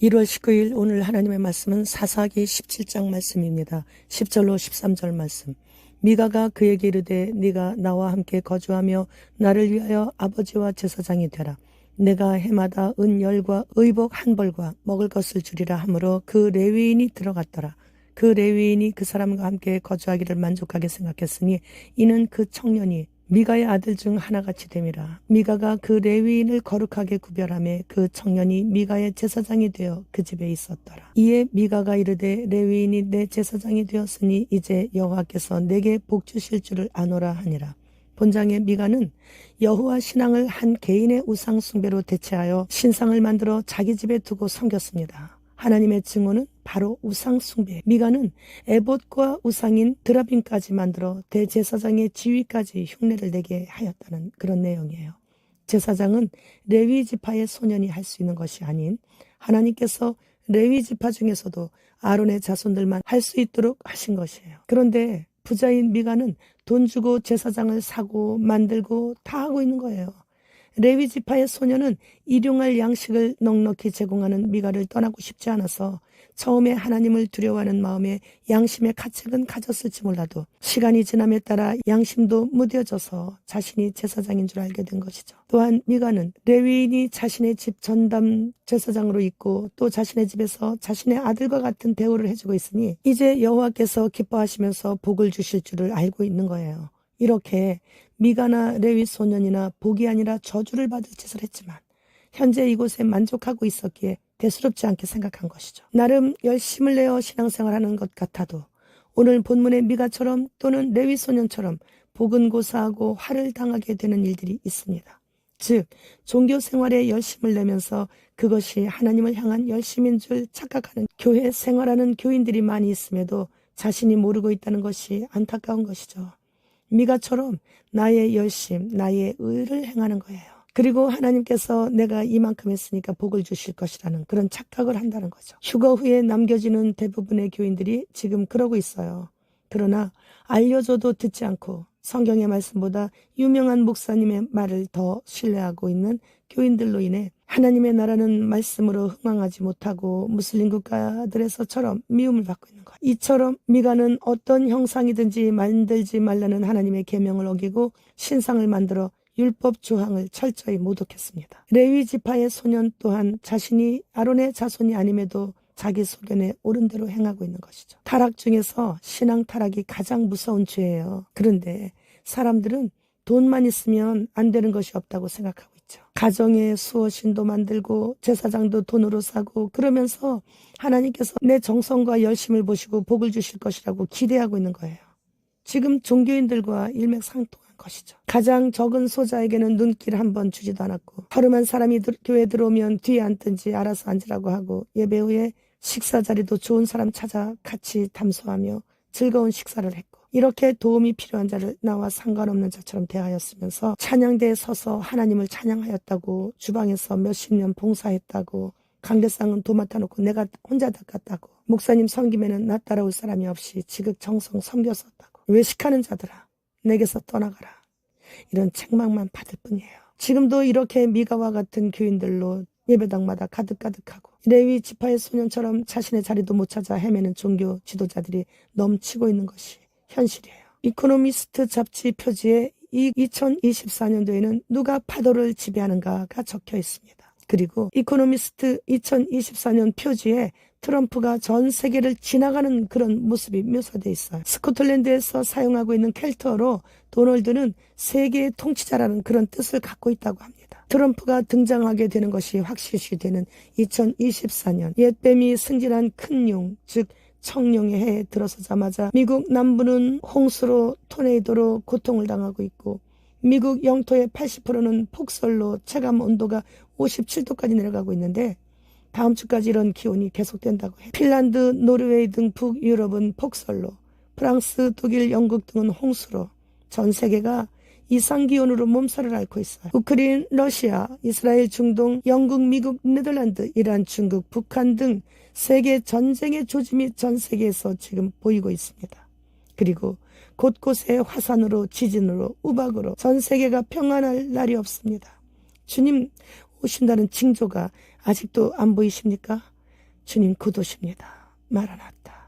1월 19일 오늘 하나님의 말씀은 사사기 17장 말씀입니다. 10절로 13절 말씀. 미가가 그에게 이르되 네가 나와 함께 거주하며 나를 위하여 아버지와 제사장이 되라. 내가 해마다 은열과 의복 한 벌과 먹을 것을 주리라 하므로 그 레위인이 들어갔더라. 그 레위인이 그 사람과 함께 거주하기를 만족하게 생각했으니 이는 그 청년이 미가의 아들 중 하나같이 됨이라. 미가가 그 레위인을 거룩하게 구별하며 그 청년이 미가의 제사장이 되어 그 집에 있었더라. 이에 미가가 이르되 레위인이 내 제사장이 되었으니 이제 여호와께서 내게 복 주실 줄을 아노라 하니라. 본장의 미가는 여호와 신앙을 한 개인의 우상 숭배로 대체하여 신상을 만들어 자기 집에 두고 섬겼습니다. 하나님의 증오는 바로 우상 숭배. 미가는 에봇과 우상인 드라빔까지 만들어 대제사장의 지위까지 흉내를 내게 하였다는 그런 내용이에요. 제사장은 레위 지파의 소년이 할 수 있는 것이 아닌 하나님께서 레위 지파 중에서도 아론의 자손들만 할 수 있도록 하신 것이에요. 그런데 부자인 미가는 돈 주고 제사장을 사고 만들고 다 하고 있는 거예요. 레위 지파의 소년은 일용할 양식을 넉넉히 제공하는 미가를 떠나고 싶지 않아서 처음에 하나님을 두려워하는 마음에 양심의 가책은 가졌을지 몰라도 시간이 지남에 따라 양심도 무뎌져서 자신이 제사장인 줄 알게 된 것이죠. 또한 미가는 레위인이 자신의 집 전담 제사장으로 있고 또 자신의 집에서 자신의 아들과 같은 대우를 해주고 있으니 이제 여호와께서 기뻐하시면서 복을 주실 줄을 알고 있는 거예요. 이렇게 미가나 레위 소년이나 복이 아니라 저주를 받을 짓을 했지만 현재 이곳에 만족하고 있었기에 대수롭지 않게 생각한 것이죠. 나름 열심을 내어 신앙생활하는 것 같아도 오늘 본문의 미가처럼 또는 레위 소년처럼 복은 고사하고 화를 당하게 되는 일들이 있습니다. 즉 종교생활에 열심을 내면서 그것이 하나님을 향한 열심인 줄 착각하는 교회 생활하는 교인들이 많이 있음에도 자신이 모르고 있다는 것이 안타까운 것이죠. 미가처럼 나의 열심, 나의 의를 행하는 거예요. 그리고 하나님께서 내가 이만큼 했으니까 복을 주실 것이라는 그런 착각을 한다는 거죠. 휴거 후에 남겨지는 대부분의 교인들이 지금 그러고 있어요. 그러나 알려줘도 듣지 않고 성경의 말씀보다 유명한 목사님의 말을 더 신뢰하고 있는 교인들로 인해 하나님의 나라는 말씀으로 흥황하지 못하고 무슬림 국가들에서처럼 미움을 받고 있는 거예요. 이처럼 미가는 어떤 형상이든지 만들지 말라는 하나님의 계명을 어기고 신상을 만들어 율법 조항을 철저히 모독했습니다. 레위 지파의 소년 또한 자신이 아론의 자손이 아님에도 자기 소견에 옳은 대로 행하고 있는 것이죠. 타락 중에서 신앙 타락이 가장 무서운 죄예요. 그런데 사람들은 돈만 있으면 안 되는 것이 없다고 생각하고 있죠. 가정에 수호신도 만들고 제사장도 돈으로 사고 그러면서 하나님께서 내 정성과 열심을 보시고 복을 주실 것이라고 기대하고 있는 거예요. 지금 종교인들과 일맥상통한 것이죠. 가장 적은 소자에게는 눈길 한 번 주지도 않았고 허름한 사람이 교회 들어오면 뒤에 앉든지 알아서 앉으라고 하고 예배 후에 식사 자리도 좋은 사람 찾아 같이 담소하며 즐거운 식사를 했고 이렇게 도움이 필요한 자를 나와 상관없는 자처럼 대하였으면서 찬양대에 서서 하나님을 찬양하였다고 주방에서 몇십 년 봉사했다고 강대상은 도맡아 놓고 내가 혼자 닦았다고 목사님 섬김에는 나 따라올 사람이 없이 지극정성 섬겼었다고 외식하는 자들아 내게서 떠나가라 이런 책망만 받을 뿐이에요. 지금도 이렇게 미가와 같은 교인들로 예배당마다 가득가득하고 레위 지파의 소년처럼 자신의 자리도 못 찾아 헤매는 종교 지도자들이 넘치고 있는 것이 현실이에요. 이코노미스트 잡지 표지에 2024년도에는 누가 파도를 지배하는가가 적혀 있습니다. 그리고 이코노미스트 2024년 표지에 트럼프가 전 세계를 지나가는 그런 모습이 묘사되어 있어요. 스코틀랜드에서 사용하고 있는 켈터로 도널드는 세계의 통치자라는 그런 뜻을 갖고 있다고 합니다. 트럼프가 등장하게 되는 것이 확실시되는 2024년 옛뱀이 승진한 큰 용, 즉 청룡의 해에 들어서자마자 미국 남부는 홍수로 토네이도로 고통을 당하고 있고 미국 영토의 80%는 폭설로 체감 온도가 57도까지 내려가고 있는데 다음 주까지 이런 기온이 계속된다고 해요. 핀란드, 노르웨이 등 북유럽은 폭설로 프랑스, 독일, 영국 등은 홍수로 전 세계가 이상기온으로 몸살을 앓고 있어요. 우크라이나, 러시아, 이스라엘, 중동, 영국, 미국, 네덜란드, 이란, 중국, 북한 등 세계 전쟁의 조짐이 전 세계에서 지금 보이고 있습니다. 그리고 곳곳에 화산으로 지진으로 우박으로 전 세계가 평안할 날이 없습니다. 주님 오신다는 징조가 아직도 안 보이십니까? 주님 그도십니다. 마라나타.